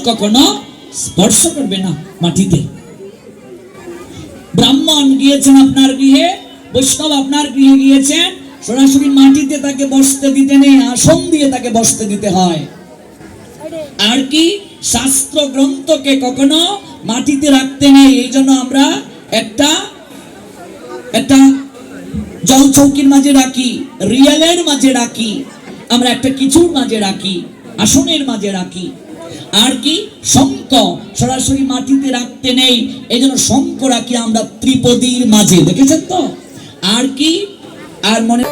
কখনো স্পর্শ করবে না মাটিতে। ব্রাহ্মণ গিয়েছেন আপনার গৃহে, বৈষ্ণব আপনার গৃহে গিয়েছেন, সরাসরি মাটিতে তাকে বসতে দিতে নেই, আসন দিয়ে তাকে বসতে দিতে হয়। আর কি শাস্ত্র গ্রন্থকে কখনো মাটিতে রাখতে নেই। এই জন্য আমরা একটা জল চৌকির মাঝে রাখি, রিয়ালের মাঝে রাখি, আমরা একটা কিছুর মাঝে রাখি, আসনের মাঝে রাখি। আর কি শঙ্খ সরাসরি মাটিতে রাখতে নেই, এই জন্য শঙ্খ রাখি আমরা ত্রিপদীর মাঝে, দেখেছেন তো। আর কি আর মনে